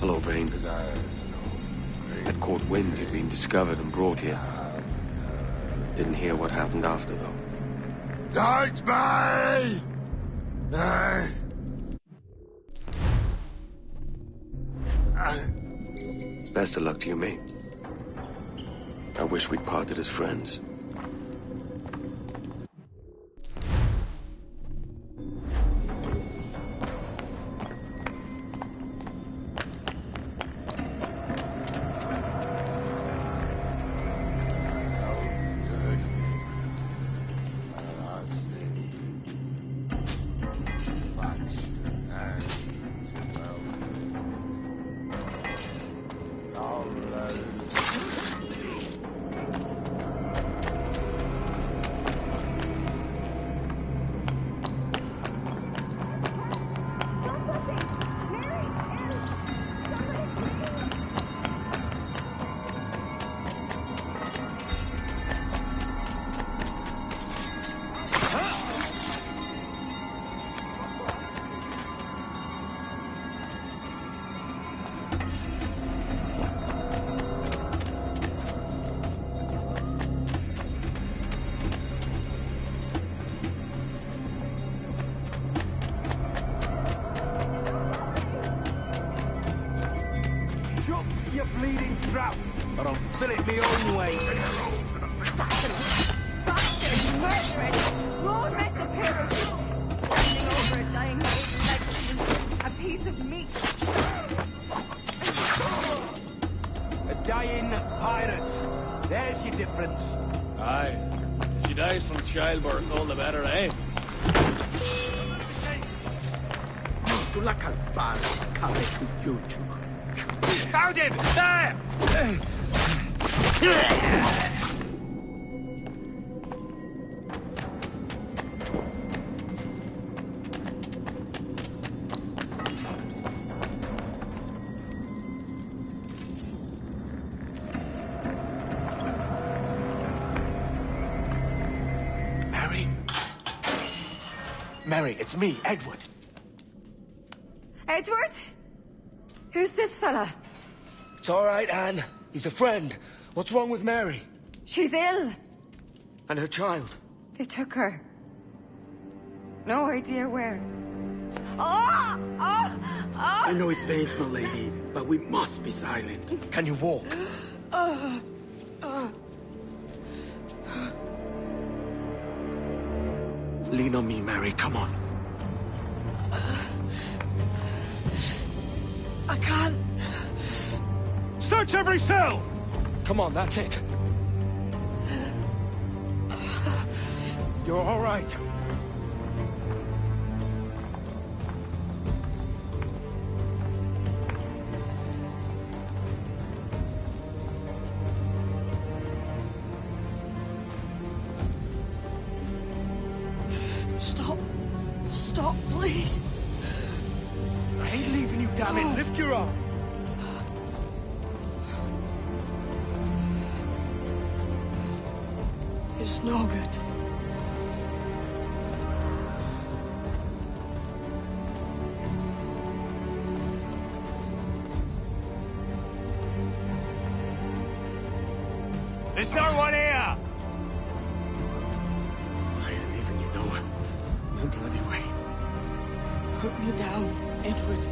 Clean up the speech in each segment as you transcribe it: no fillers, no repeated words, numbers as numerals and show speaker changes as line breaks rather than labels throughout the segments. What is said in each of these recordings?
Hello, Vane. I'd caught wind you'd been discovered and brought here. Didn't hear what happened after, though.
Don't me!
Best of luck to you, mate. I wish we'd parted as friends.
Childbirth, all the better, eh? Found him! There!
Mary, it's me, Edward.
Edward? Who's this fella?
It's all right, Anne. He's a friend. What's wrong with Mary?
She's ill.
And her child?
They took her. No idea where. Oh! Oh! Oh!
I know it pains, my lady, but we must be silent.
Can you walk? Lean on me, Mary. Come on.
I can't.
Search every cell!
Come on, that's it. You're all right.
Stop, please.
I ain't leaving you, damn it. Lift your arm.
It's no good.
There's no one here!
I ain't leaving you nowhere. No bloody way.
Put me down, Edward.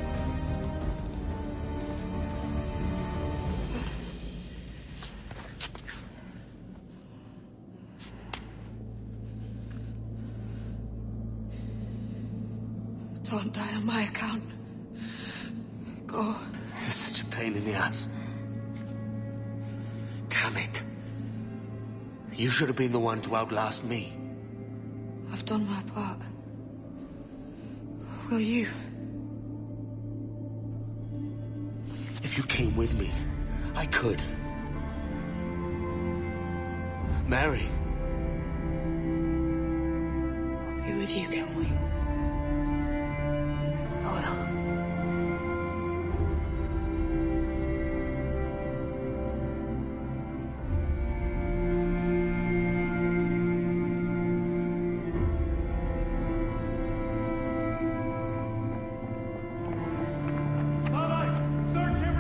Don't die on my account. Go.
This is such a pain in the ass. Damn it. You should have been the one to outlast me.
I've done my part. Will you?
If you came with me, I could. Mary.
I'll be with you, can we? I will.
Search him!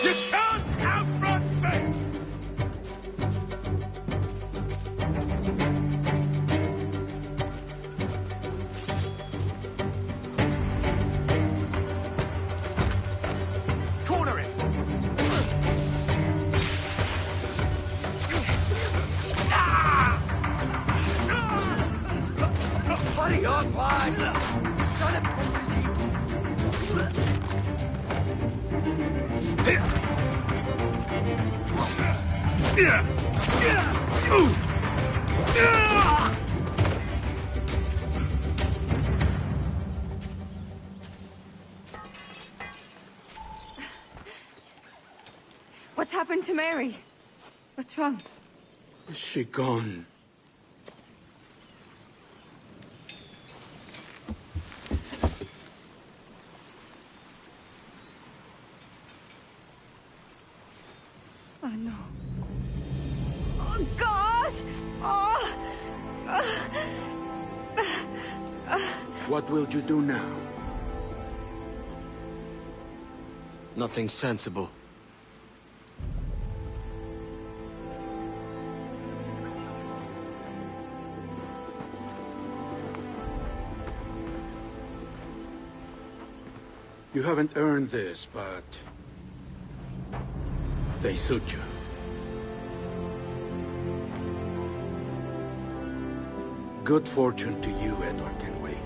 You can't outrun fate!
Corner it!
Hurry up, lad!
What's happened to Mary? What's wrong?
Is she gone?
Oh, no. Oh, God! Oh!
What will you do now?
Nothing sensible.
You haven't earned this, but... they suit you. Good fortune to you, Edward Kenway.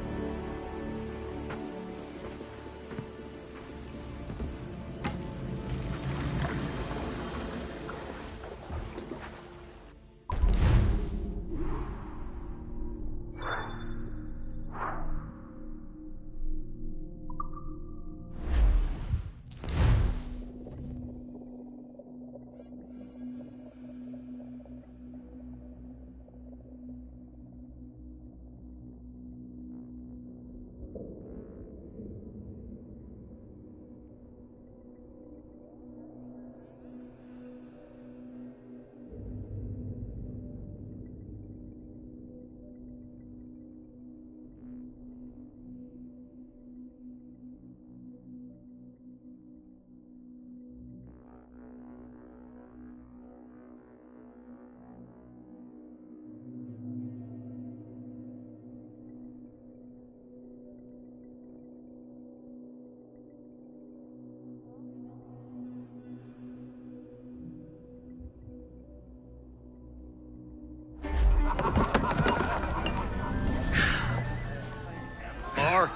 Or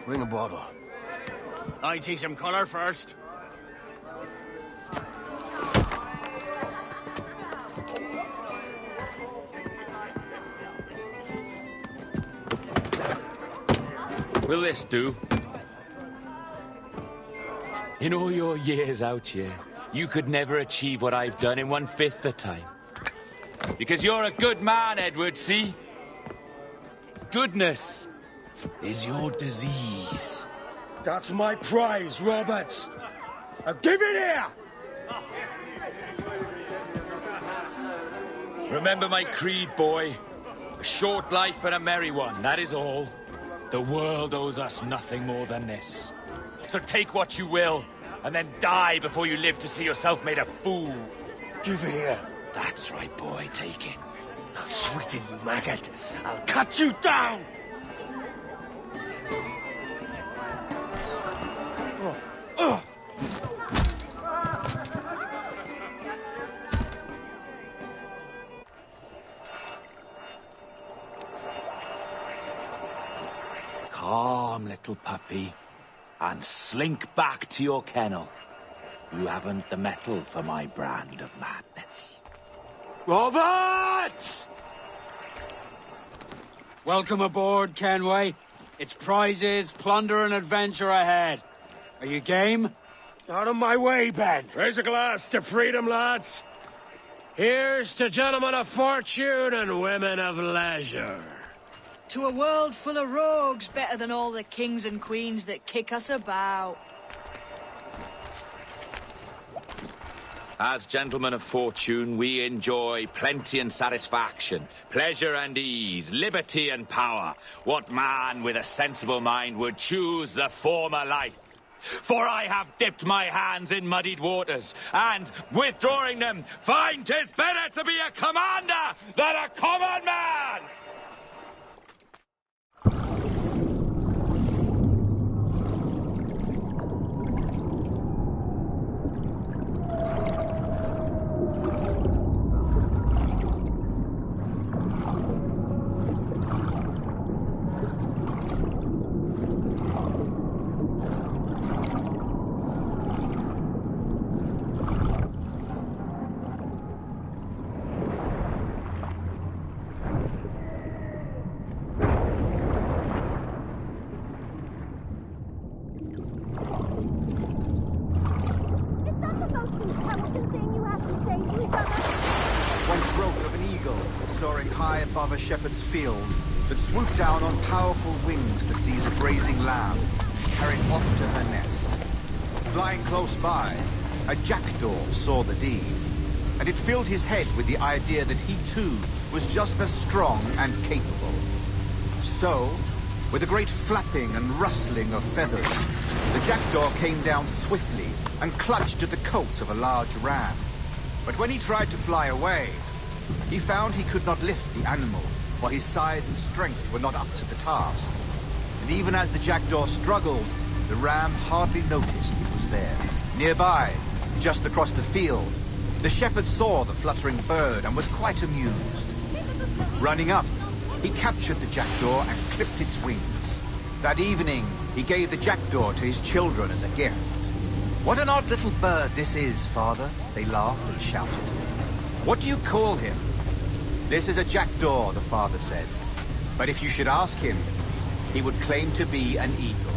bring a bottle.
I see some colour first.
Will this do? In all your years out here, you could never achieve what I've done in 1/5 the time. Because you're a good man, Edward, see? Goodness is your disease.
That's my prize, Roberts. Now give it here!
Remember my creed, boy. A short life and a merry one, that is all. The world owes us nothing more than this. So take what you will, and then die before you live to see yourself made a fool.
Give it here.
That's right, boy, take it.
I'll sweeten you, maggot. I'll cut you down!
Calm, little puppy, and slink back to your kennel. You haven't the mettle for my brand of madness.
Robert!
Welcome aboard, Kenway. It's prizes, plunder, and adventure ahead. Are you game?
Out of my way, Ben.
Raise a glass to freedom, lads. Here's to gentlemen of fortune and women of leisure.
To a world full of rogues, better than all the kings and queens that kick us about.
As gentlemen of fortune, we enjoy plenty and satisfaction, pleasure and ease, liberty and power. What man with a sensible mind would choose the former life? For I have dipped my hands in muddied waters, and, withdrawing them, find 'tis better to be a commander than a common man!
Soaring high above a shepherd's field, that swooped down on powerful wings to seize a grazing lamb, carried off to her nest. Flying close by, a jackdaw saw the deed, and it filled his head with the idea that he too was just as strong and capable. So, with a great flapping and rustling of feathers, the jackdaw came down swiftly and clutched at the coat of a large ram. But when he tried to fly away, he found he could not lift the animal, for his size and strength were not up to the task. And even as the jackdaw struggled, the ram hardly noticed it was there. Nearby, just across the field, the shepherd saw the fluttering bird and was quite amused. Running up, he captured the jackdaw and clipped its wings. That evening, he gave the jackdaw to his children as a gift. "What an odd little bird this is, father," they laughed and shouted. "What do you call him?" "This is a jackdaw," the father said. "But if you should ask him, he would claim to be an eagle."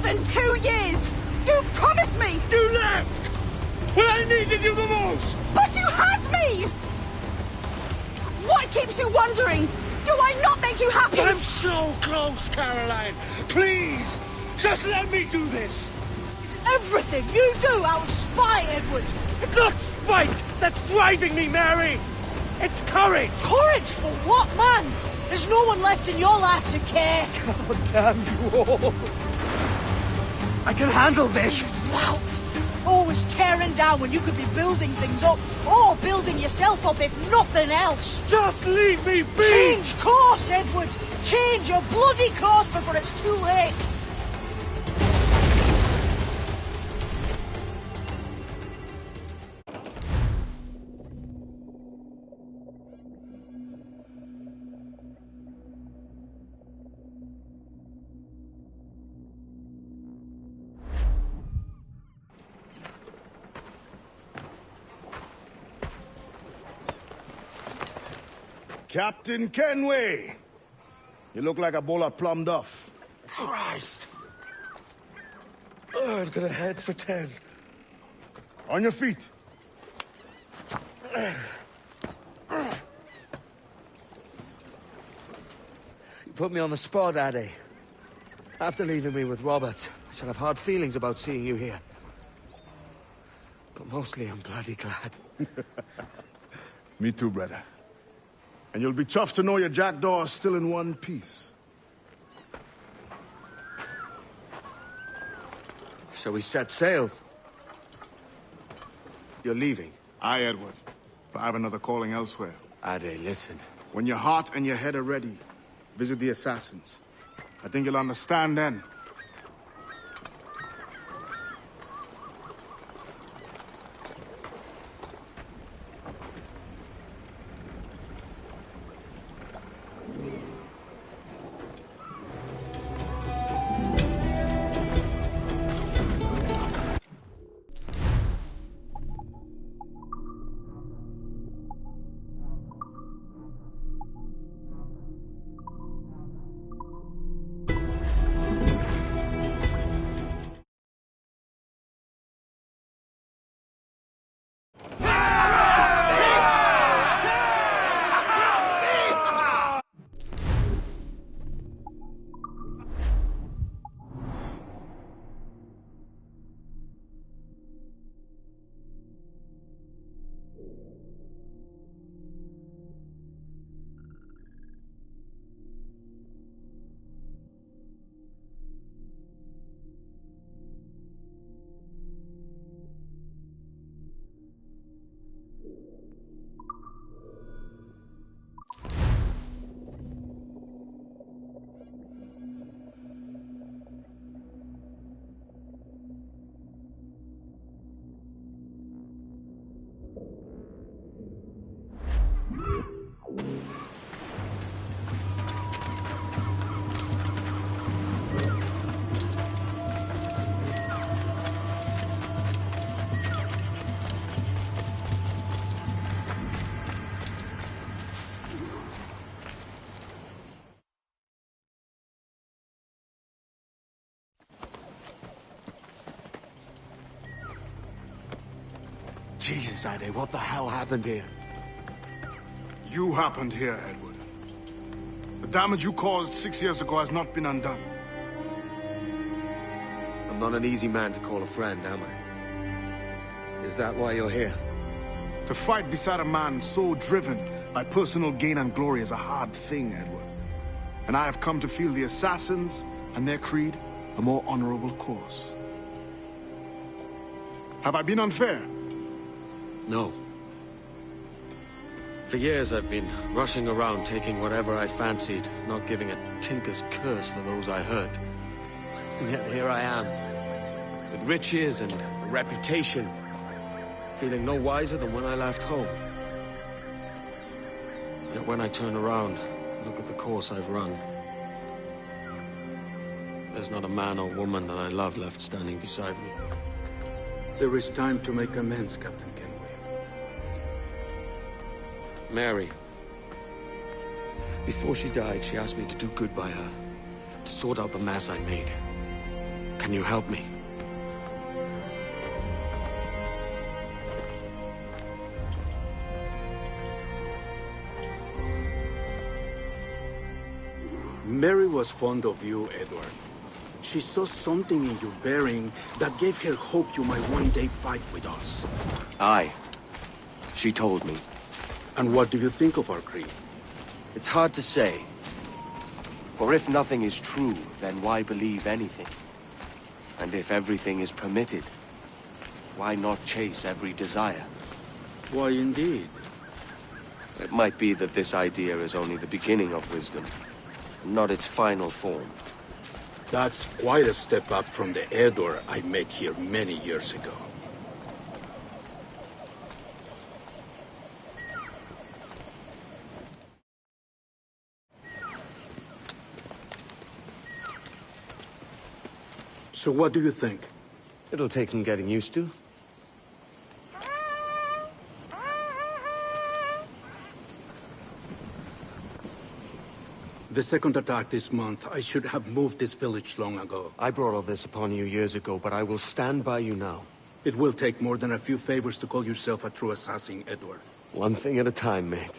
than 2 years! You promised me!
You left! When I needed you the most!
But you had me! What keeps you wondering? Do I not make you happy?
I'm so close, Caroline! Please! Just let me do this!
Is everything you do out of spite, Edward?
It's not spite that's driving me, Mary! It's courage!
Courage for what, man? There's no one left in your life to care.
God damn you all! I can handle this!
Lout! Always tearing down when you could be building things up, or building yourself up if nothing else.
Just leave me be!
Change course, Edward! Change your bloody course before it's too late!
Captain Kenway! You look like a bowl of plum duff.
Christ! Oh, I've got a head for 10.
On your feet.
You put me on the spot, Addy. After leaving me with Robert, I shall have hard feelings about seeing you here. But mostly I'm bloody glad.
Me too, brother. And you'll be tough to know your jackdaw is still in one piece.
So we set sail. You're leaving?
Aye, Edward. But I have another calling elsewhere.
Ade, listen.
When your heart and your head are ready, visit the assassins. I think you'll understand then.
Jesus, Ade, what the hell happened here?
You happened here, Edward. The damage you caused 6 years ago has not been undone.
I'm not an easy man to call a friend, am I? Is that why you're here?
To fight beside a man so driven by personal gain and glory is a hard thing, Edward. And I have come to feel the assassins and their creed a more honorable course. Have I been unfair?
No. For years I've been rushing around taking whatever I fancied, not giving a tinker's curse for those I hurt. And yet here I am, with riches and a reputation, feeling no wiser than when I left home. Yet when I turn around, look at the course I've run. There's not a man or woman that I love left standing beside me.
There is time to make amends, Captain Kenway.
Mary. Before she died, she asked me to do good by her, to sort out the mess I made. Can you help me?
Mary was fond of you, Edward. She saw something in your bearing that gave her hope you might one day fight with us.
Aye. She told me.
And what do you think of our creed?
It's hard to say. For if nothing is true, then why believe anything? And if everything is permitted, why not chase every desire?
Why, indeed.
It might be that this idea is only the beginning of wisdom, not its final form.
That's quite a step up from the Edward I met here many years ago. So what do you think?
It'll take some getting used to.
The second attack this month, I should have moved this village long ago.
I brought all this upon you years ago, but I will stand by you now.
It will take more than a few favors to call yourself a true assassin, Edward.
One thing at a time, mate.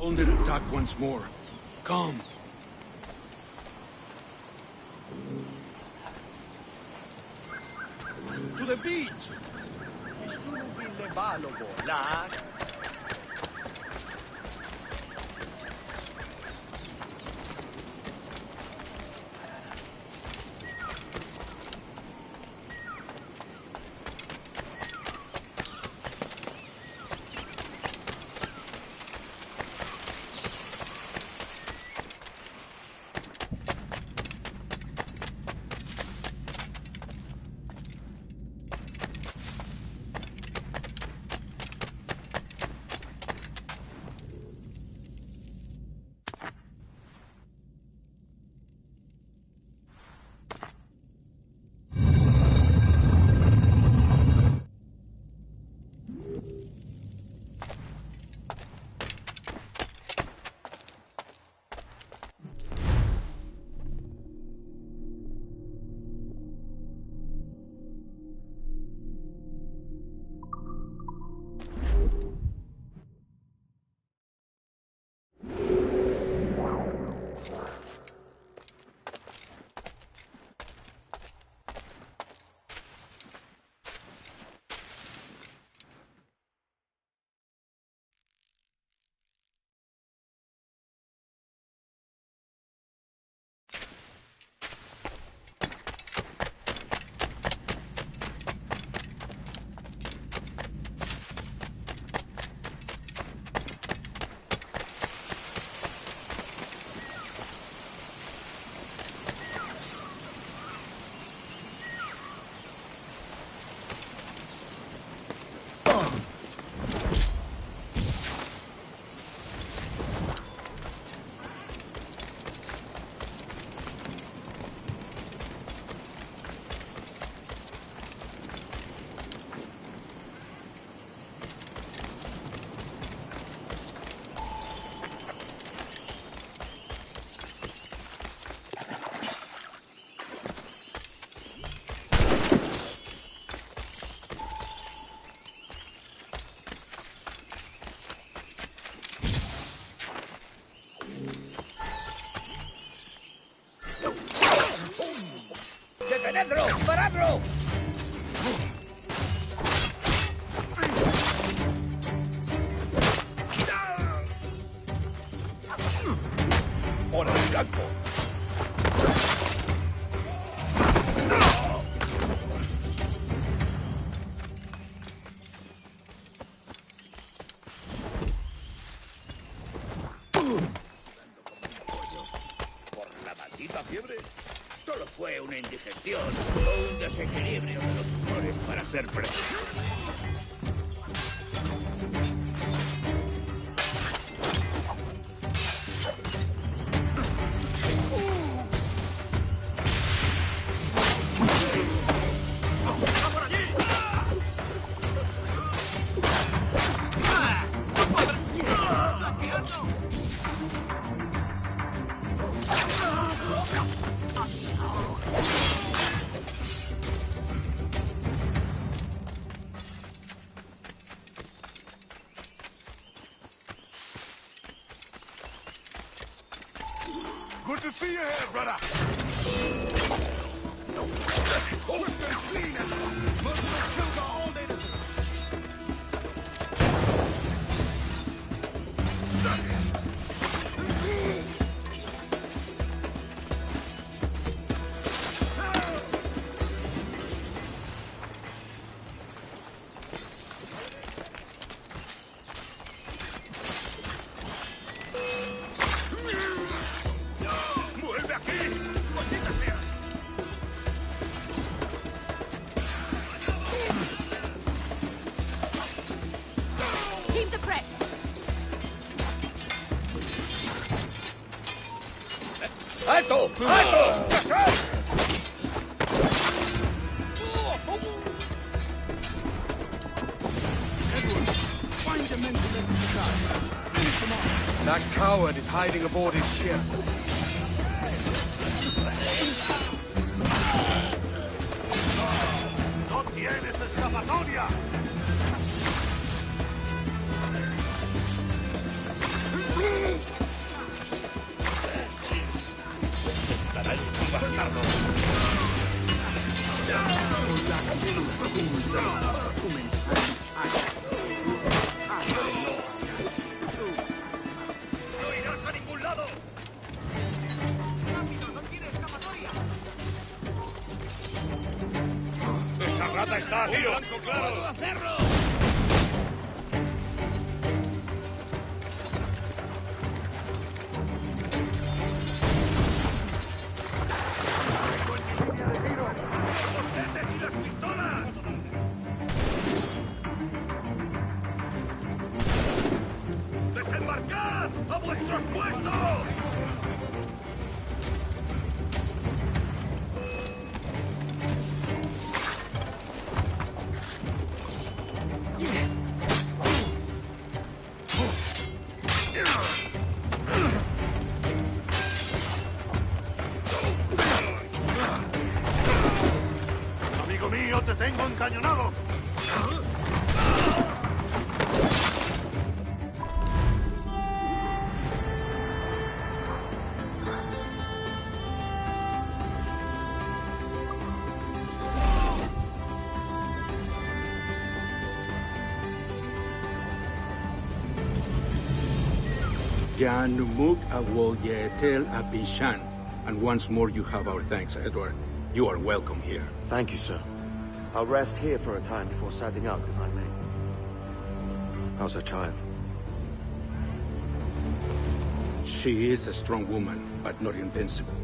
Under attack once more. Come.
To the beach!
¡Detenedlo! ¡Paradlo! ¡Por el blanco! Por la maldita fiebre. Solo fue una indigestión o un desequilibrio de los humores, para ser preciso.
Good to see you here, brother. Swift and clean and most of the kills are all they deserve.
Keep the press.
¡Alto! ¡Alto!
Find the men to let them die. Finish them off.
That coward is hiding aboard his ship.
No tienes escapatoria.
irás a ningún lado! ¡Esa rata está, tío! ¡Puedo hacerlo! ¡Desembarcad! ¡A vuestros puestos! Amigo mío, te tengo encañonado.
Janumuk Awol Yetel Abishan. And once more you have our thanks, Edward. You are welcome here.
Thank you, sir. I'll rest here for a time before setting out, if I may. How's her child?
She is a strong woman, but not invincible.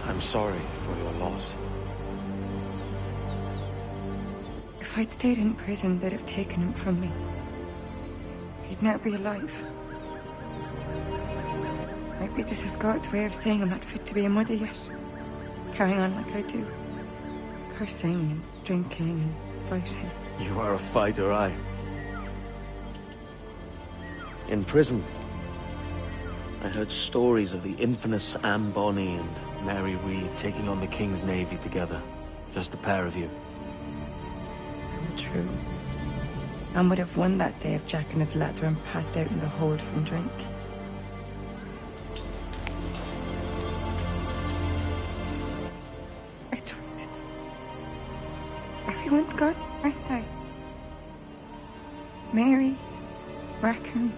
I'm sorry for your loss.
If I'd stayed in prison, they'd have taken him from me. He'd never be alive. Maybe this is God's way of saying I'm not fit to be a mother yet. Carrying on like I do. Cursing and drinking and fighting.
You are a fighter, aye. In prison, I heard stories of the infamous Anne Bonny and Mary Read taking on the King's Navy together. Just the pair of you.
It's all true. Anne would have won that day if Jack and his lads weren't passed out in the hold from drink. Edward. Everyone's gone, aren't they? Mary, Rackham,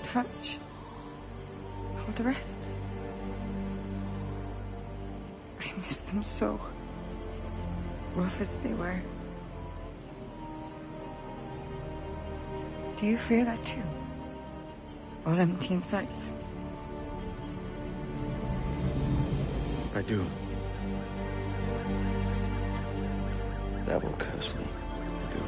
Touch, all the rest. I miss them so. Rough as they were. Do you feel that too? All empty inside?
I do. Devil curse me. I do.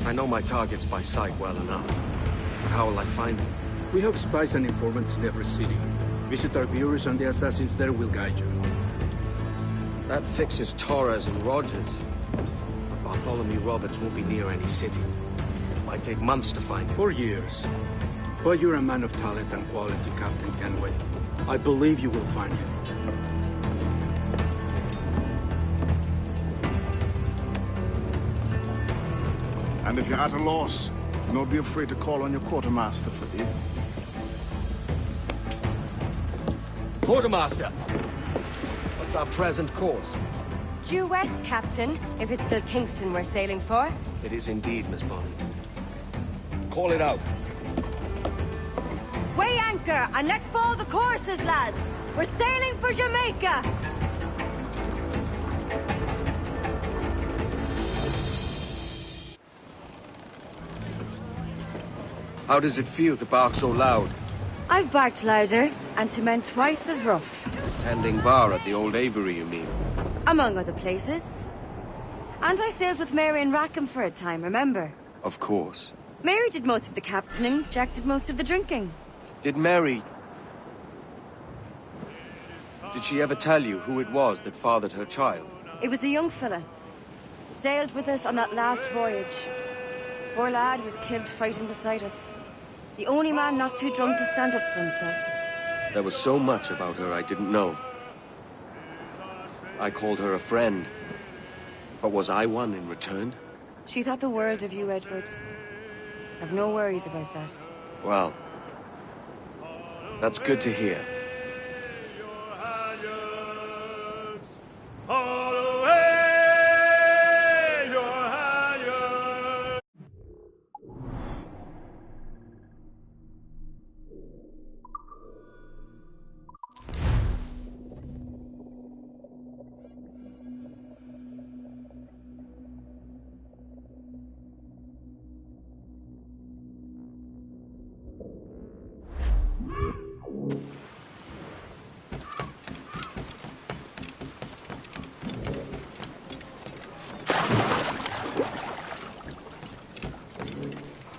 I know my targets by sight well enough. But how will I find them?
We have spies and informants in every city. Visit our bureaus and the assassins there will guide you.
That fixes Torres and Rogers. But Bartholomew Roberts won't be near any city. It might take months to find him.
For years. But you're a man of talent and quality, Captain Kenway. I believe you will find him.
And if you're at a loss, do not be afraid to call on your quartermaster for aid.
Quartermaster! What's our present course?
Due west, Captain, if it's still Kingston we're sailing for.
It is indeed, Miss Bonny. Call it out.
Weigh anchor and let fall the courses, lads! We're sailing for Jamaica!
How does it feel to bark so loud?
I've barked louder, and to men twice as rough.
Tending bar at the old Aviary, you mean?
Among other places. And I sailed with Mary and Rackham for a time, remember?
Of course.
Mary did most of the captaining, Jack did most of the drinking.
Did Mary... Did she ever tell you who it was that fathered her child?
It was a young fella. Sailed with us on that last voyage. Poor lad was killed fighting beside us. The only man not too drunk to stand up for himself.
There was so much about her I didn't know. I called her a friend. But was I one in return?
She thought the world of you, Edward. I've no worries about that.
Well, that's good to hear.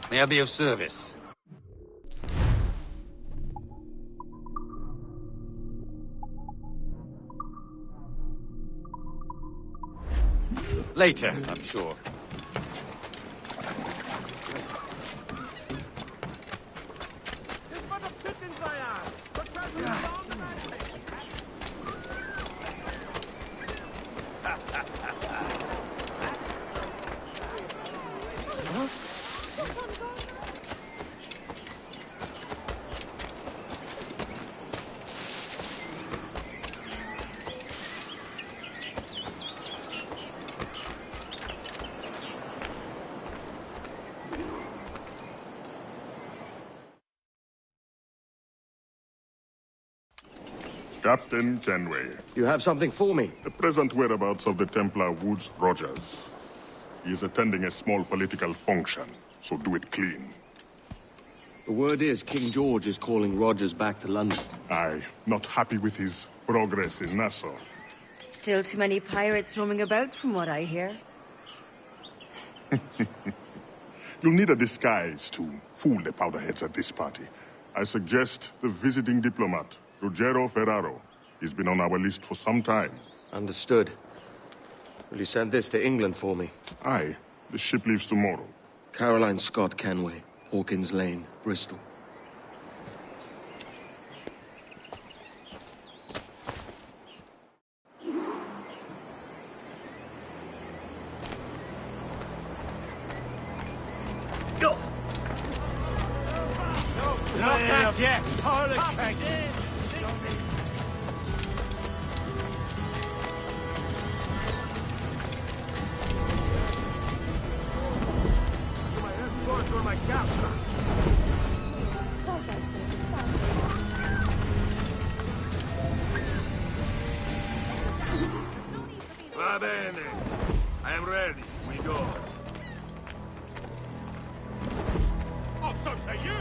May I be of service? Later, I'm sure.
Captain Kenway.
You have something for me?
The present whereabouts of the Templar Woods Rogers. He is attending a small political function, so do it clean.
The word is King George is calling Rogers back to London.
Aye, not happy with his progress in Nassau.
Still too many pirates roaming about, from what I hear.
You'll need a disguise to fool the powderheads at this party. I suggest the visiting diplomat, Ruggiero Ferraro. He's been on our list for some time.
Understood. Will you send this to England for me?
Aye. The ship leaves tomorrow.
Caroline Scott Kenway, Hawkins Lane, Bristol.
Go! Not that yet! Harlequin!
Va bene. I am ready. We go.
Oh, so say you!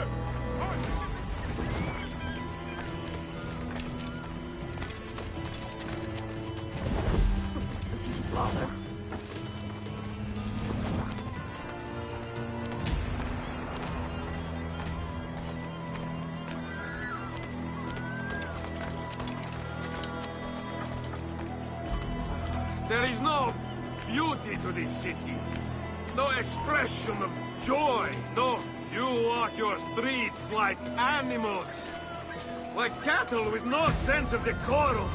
Listen to Blather.
There is no beauty to this city. No expression of joy. No, you walk your streets like animals. Like cattle with no sense of decorum.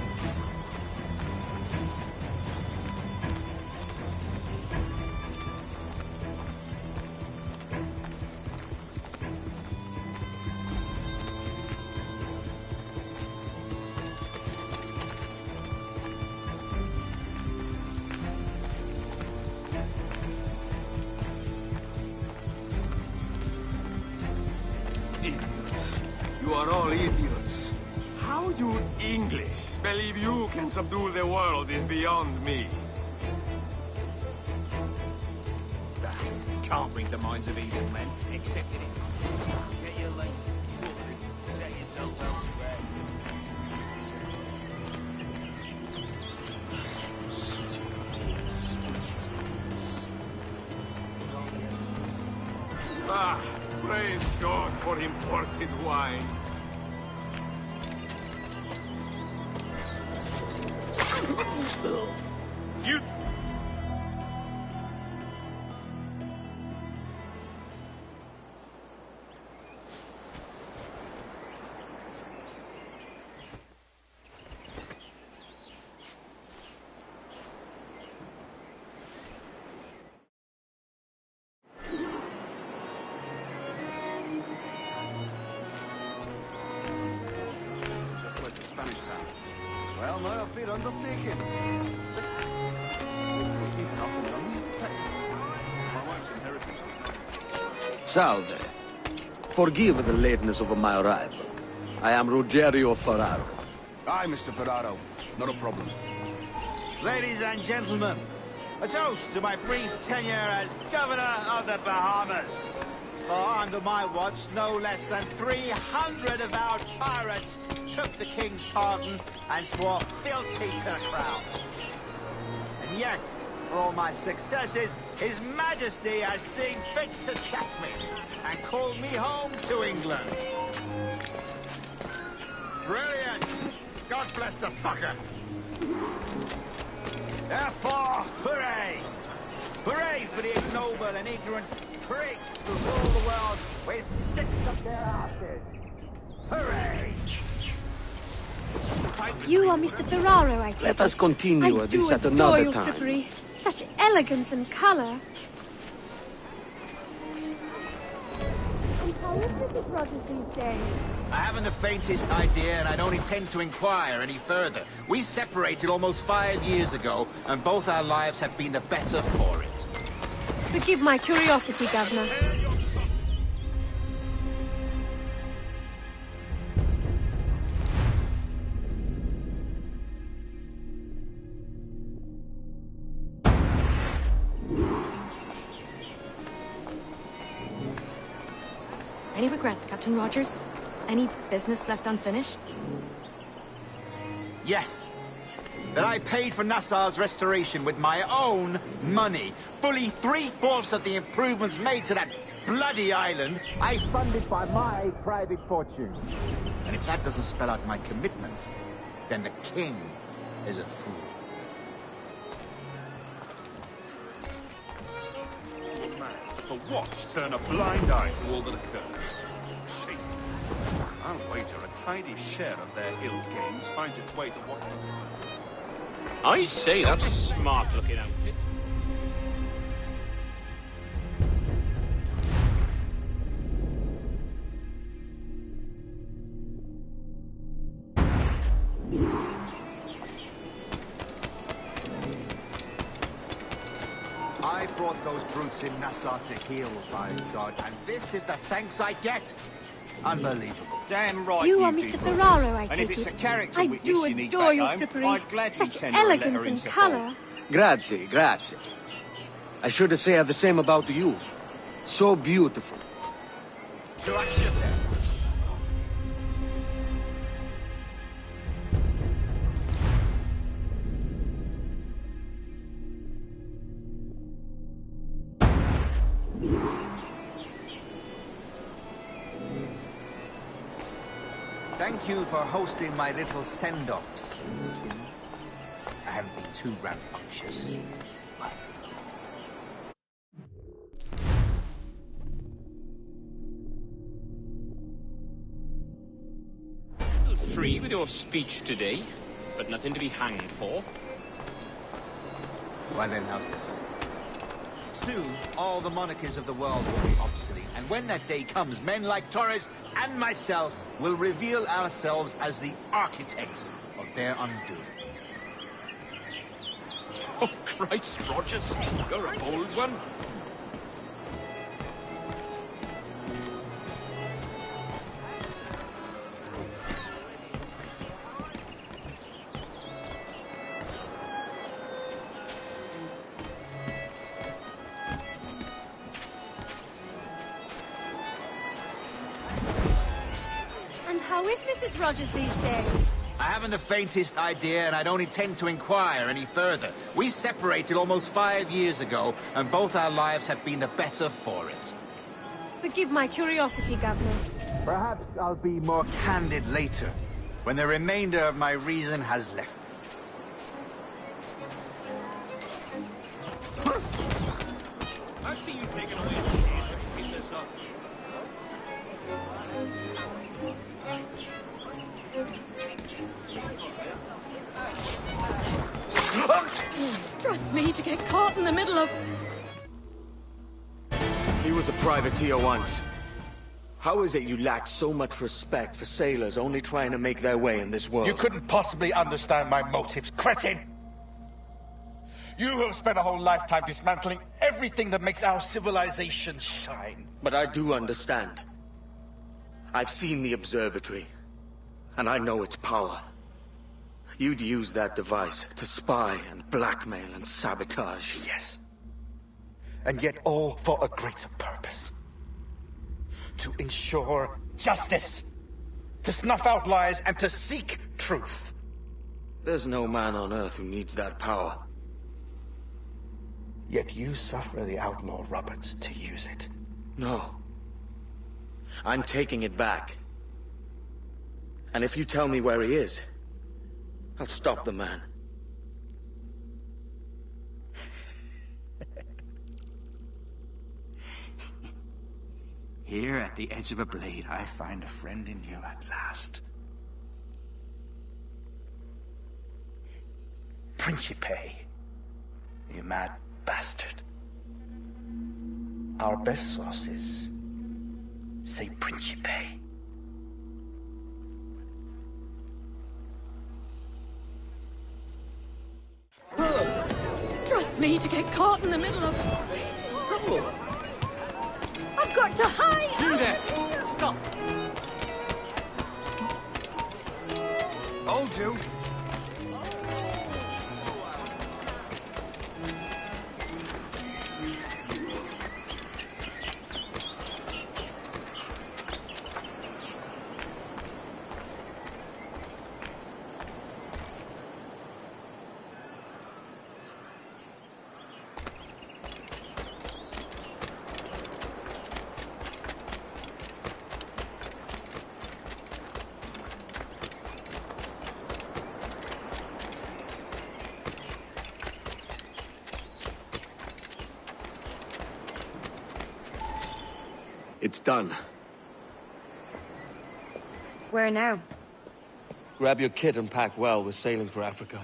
Idiots. You are all idiots. How you English believe you can subdue the world is beyond me.
Can't read the minds of evil men, except in it. Get your late.
for imported wines. You...
Well, now I fear undertaking.
Salve. Forgive the lateness of my arrival. I am Rogerio Ferraro.
Aye, Mr. Ferraro. Not a problem. Ladies and gentlemen, a toast to my brief tenure as Governor of the Bahamas. For under my watch, no less than 300 avowed pirates took the King's pardon and swore fealty to the crown. And yet, for all my successes, His Majesty has seen fit to sack me and called me home to England. Brilliant! God bless the fucker! Therefore, hooray! Hooray for the ignoble and ignorant pricks who rule the world with sticks up their asses! Hooray!
You are Mr. Ferraro, I take
Let us continue this at
I do
another
adore your
time.
frippery. Such elegance and colour. And how is Mrs. Rogers these days?
I haven't the faintest idea, and I don't intend to inquire any further. We separated almost 5 years ago, and both our lives have been the better for it.
Forgive my curiosity, Governor.
Any regrets, Captain Rogers? Any business left unfinished?
Yes. That I paid for Nassau's restoration with my own money. Fully 3/4 of the improvements made to that bloody island, I funded by my private fortune. And if that doesn't spell out my commitment, then the king is a fool.
For watch turn a blind eye to all that occurs. Sheep. I'll wager a tidy share of their ill gains finds its way to what...
I say, that's a smart-looking outfit.
I brought those brutes in Nassau to heel, by God, and this is the thanks I get? Unbelievable.
Damn right
You are
did,
Mr.
Rogers.
Ferraro, I
And
take
if it's
it.
a character
I
witness
do
you need
adore
back
your
home,
frippery.
I'd gladly
Such
send her a letter
elegance
in
and
support.
colour.
Grazie, grazie. I should say the same about you. So beautiful.
To action, then. Thank you for hosting my little send-offs. I haven't been too rambunctious.
Free with your speech today, but nothing to be hanged for.
Well then, how's this? Soon, all the monarchies of the world will be obsolete, and when that day comes, men like Torres and myself will reveal ourselves as the architects of their undoing.
Oh, Christ, Rogers, you're a bold one.
And how is Mrs. Rogers these days?
I haven't the faintest idea, and I don't intend to inquire any further. We separated almost 5 years ago, and both our lives have been the better for it.
Forgive my curiosity, Governor.
Perhaps I'll be more candid later, when the remainder of my reason has left me.
I see you taking away the chance to keep this up.
Trust me to get caught in the middle of...
He was a privateer once. How is it you lack so much respect for sailors only trying to make their way in this world?
You couldn't possibly understand my motives, cretin! You have spent a whole lifetime dismantling everything that makes our civilization shine.
But I do understand. I've seen the observatory, and I know its power. You'd use that device to spy and blackmail and sabotage.
Yes. And yet all for a greater purpose. To ensure justice. To snuff out lies and to seek truth.
There's no man on Earth who needs that power.
Yet you suffer the outlaw Roberts to use it.
No. I'm taking it back. And if you tell me where he is, I'll stop the man.
Here at the edge of a blade, I find a friend in you at last.
Principe, you mad bastard. Our best sources say Principe.
Trust me to get caught in the middle of... I've got to hide!
Do that! Stop!
Hold you.
It's done.
Where now?
Grab your kit and pack well. We're sailing for Africa.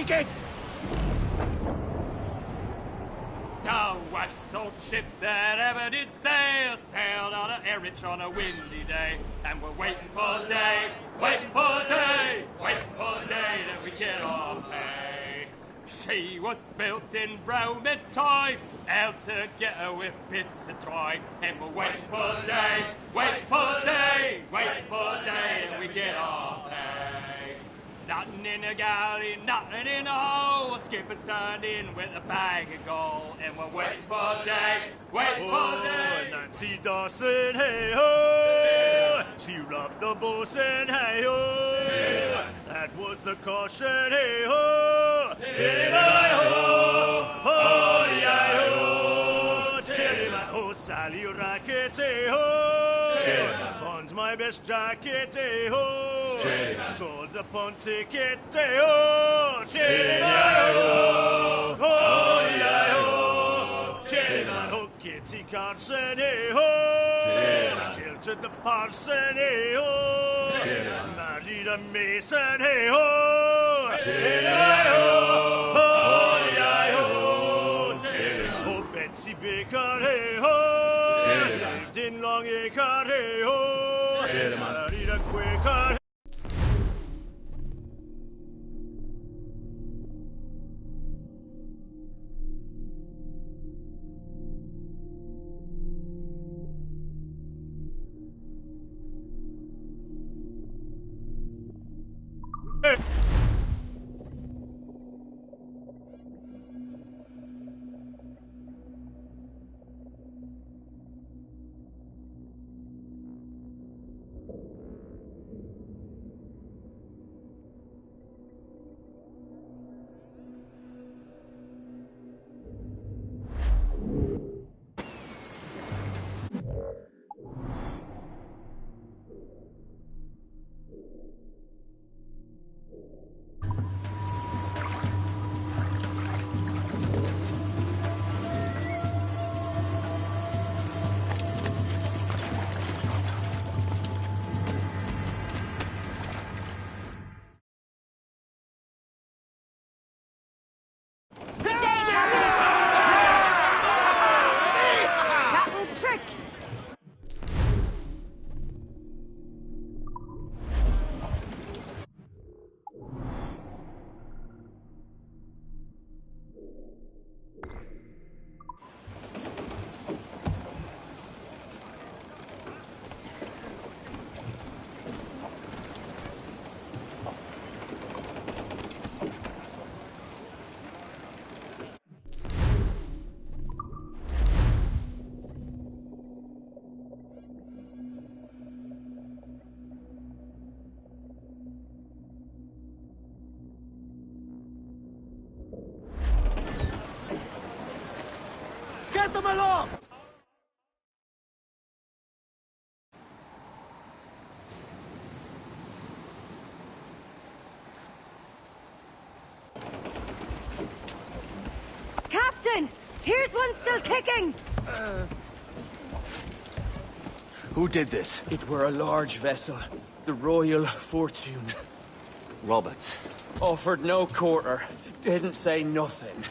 take it!
The west old ship that ever did sail sailed out of Erich on a windy day, and we're waiting for the day, waiting for the day, waiting for the day that we get our pay. She was built in Roman times, out together with bits of twine, and we're waiting for the day, waiting for the day, waiting for the day that we get our pay. Nothing in the galley, nothing in the hole. Skipper's turned in with a bag of gold, and we're waiting for the day, waiting for the day.
Nancy Dawson, hey ho! She robbed the bosun, hey ho! That was the caution, hey ho! Chitty my ho! Ho, hi ho! Chitty my ho, Sally Racket, hey ho! Bond's my best jacket, hey ho! Sold the pawn ticket, hey ho! Chitty my ho! Ho, hi ho! Chitty my ho, Kitty Carson, hey ho! Jilted the parson, hey ho! Married a mason, hey ho! Chitty my ho! Ho, hi ho! Oh, Betsy Baker, hey ho! Lived in Long Acre, hey ho! Married a Quaker. Get them aloft!
Captain! Here's one still kicking!
Who did this?
It were a large vessel, the Royal Fortune.
Roberts.
Offered no quarter, didn't say nothing.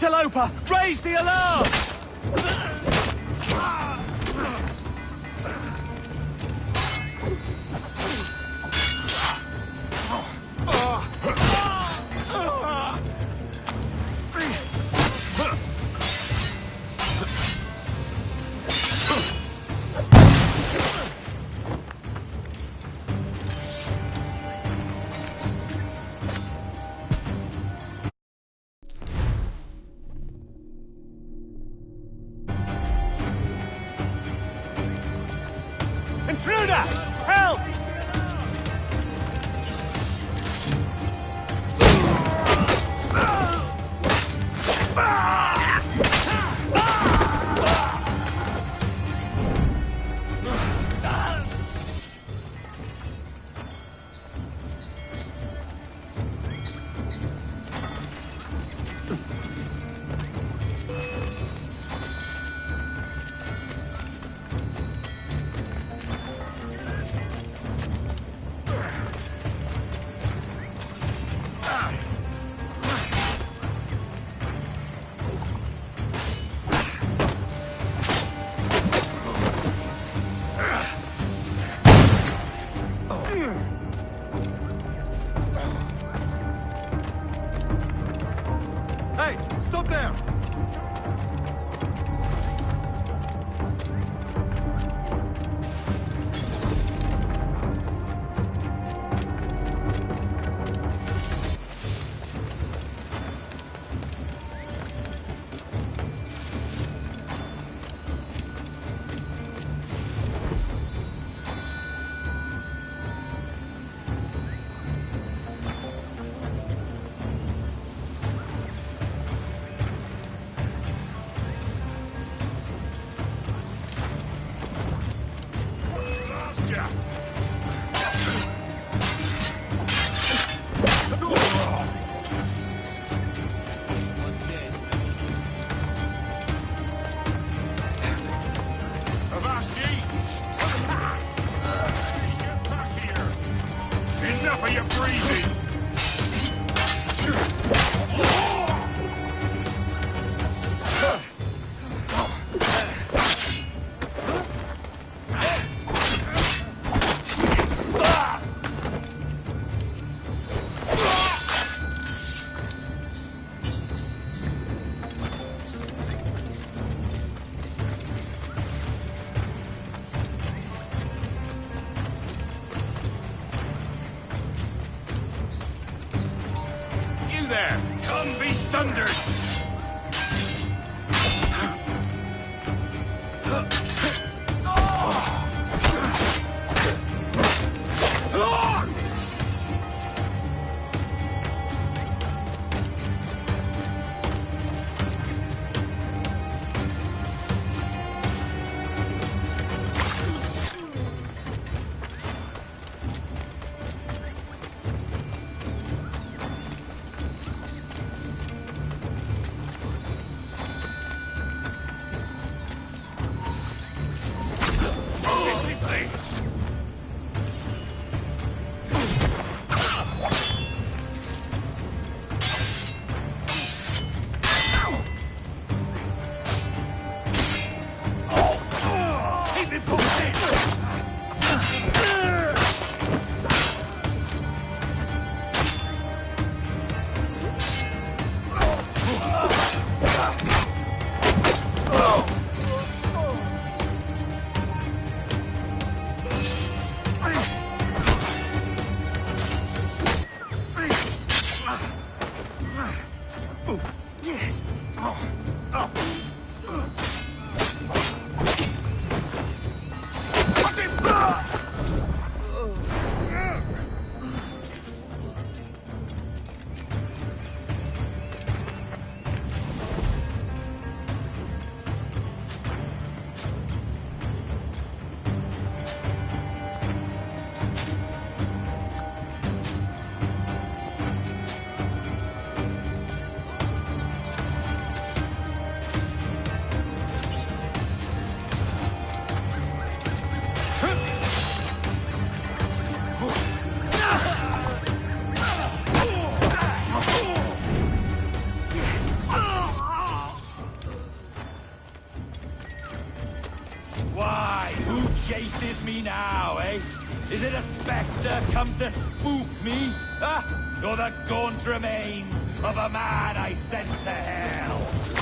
Interloper! Raise the alarm! Intruder! Help! Hey, stop there!
Enough of your breathing! You there! Come be sundered!
Who chases me now, eh? Is it a spectre come to spook me? Or the gaunt remains of a man I sent to hell?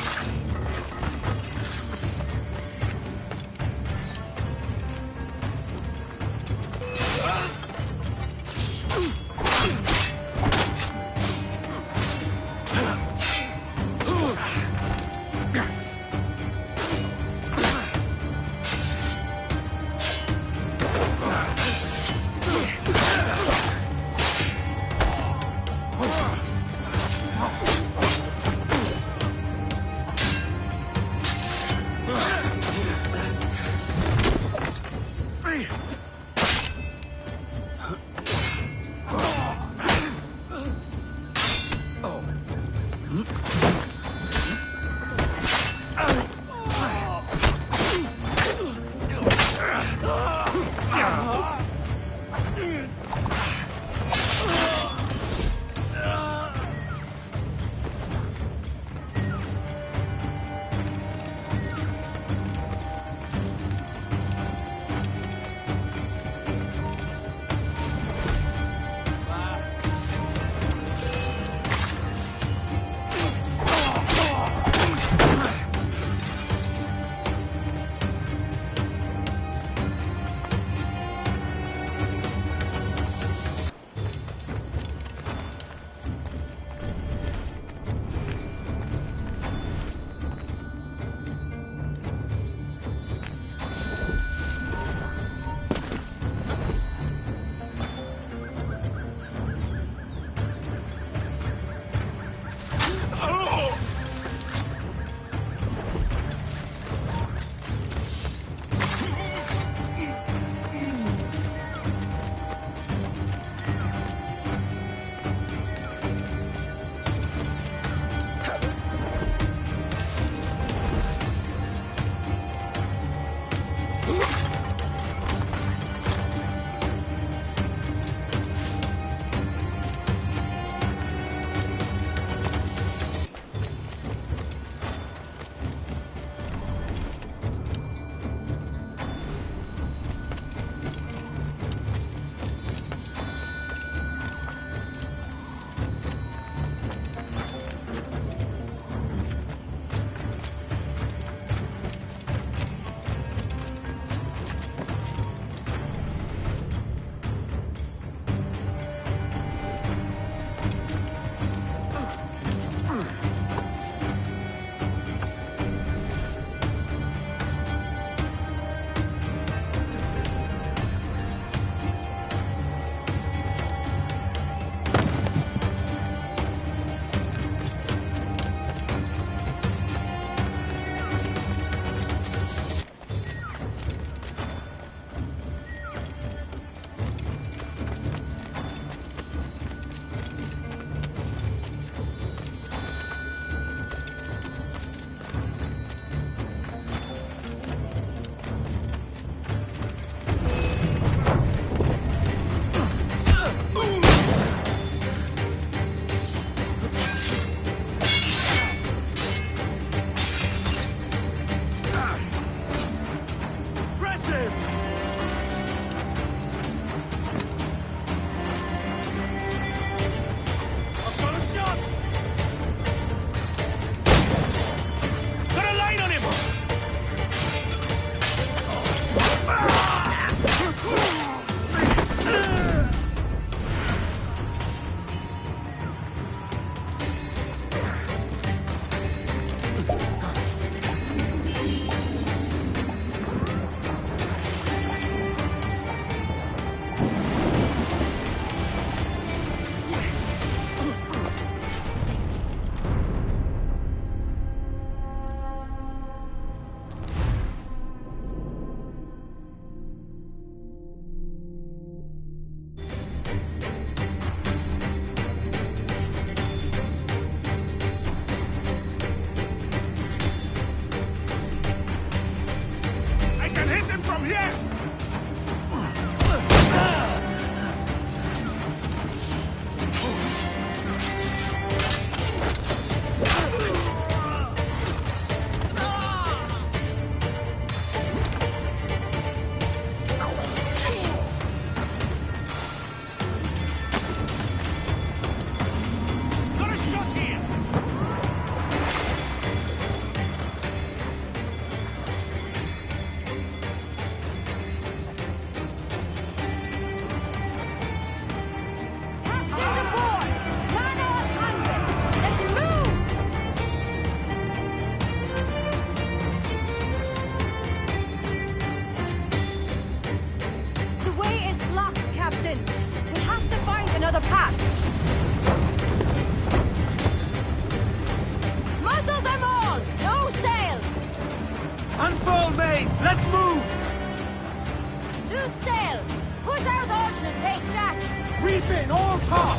Use sail! Push out all she'll take, Jack!
Reef in, all top!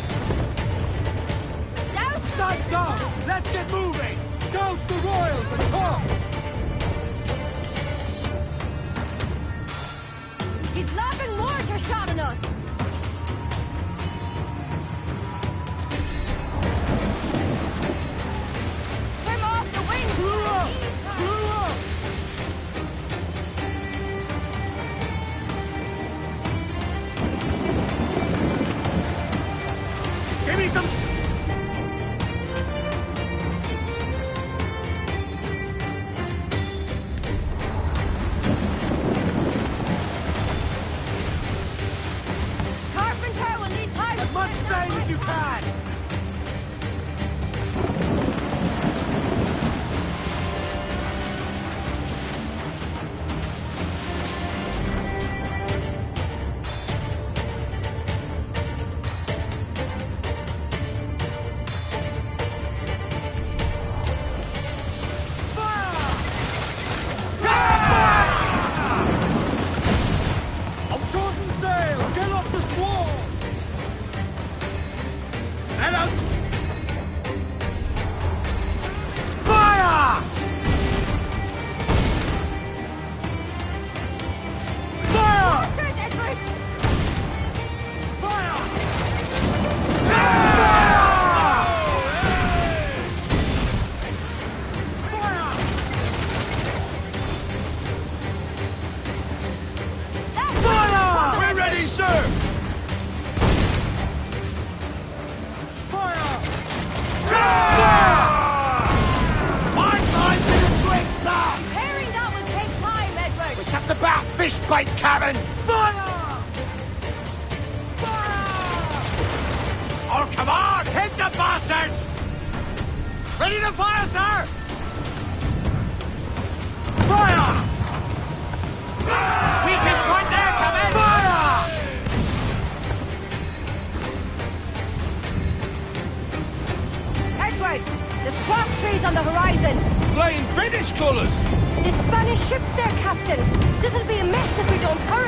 Douse!
Stunts up! Let's get moving! Douse the royals and tops!
He's lobbing mortar shot on us! Swim off the wind!
Crew up! Crew up!
Give me some...
Carpenter will need time
As much sail as you can! I'm shorting sail! Get off the squall! And out! Fire! Fire!
Mortars, Edward!
Fire! Fire!
We're ready, sir!
Fire!
My time's in the trick, sir!
Repairing that will take time, Edward!
We're just about fish bait, Karen!
Fire!
Oh, come on! Hit the bastards! Ready to fire, sir!
Fire!
Weakest one there, come in!
Fire!
Edward! There's cross trees on the horizon!
Flying British colours!
The Spanish ship's there, Captain! This'll be a mess if we don't hurry!